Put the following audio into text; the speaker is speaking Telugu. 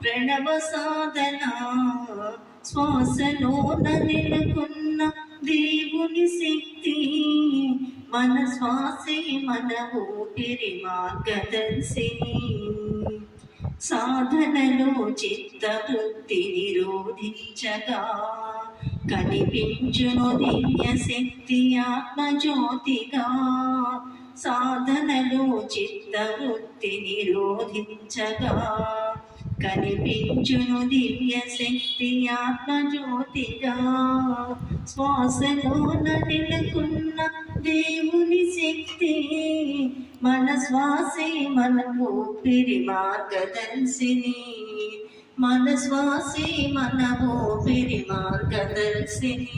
ప్రణవ సాధన శ్వాసలోన నెలకొన్న దేవుని శక్తి మన శ్వాసే మన ఊపిరి మార్గదర్శిని సాధనలో చిత్తవృత్తి నిరోధించగా కనిపించును దివ్య శక్తి ఆత్మజ్యోతిగా సాధనలో చిత్తవృత్తి నిరోధించగా కనిపించును దివ్య శక్తి ఆత్మజ్యోతిగా శ్వాసలోన నెలకొన్న దేవుని శక్తి మన శ్వాసే మన ఊపిరి మార్గదర్శిని మన శ్వాసే మన ఊపిరి మార్గదర్శిని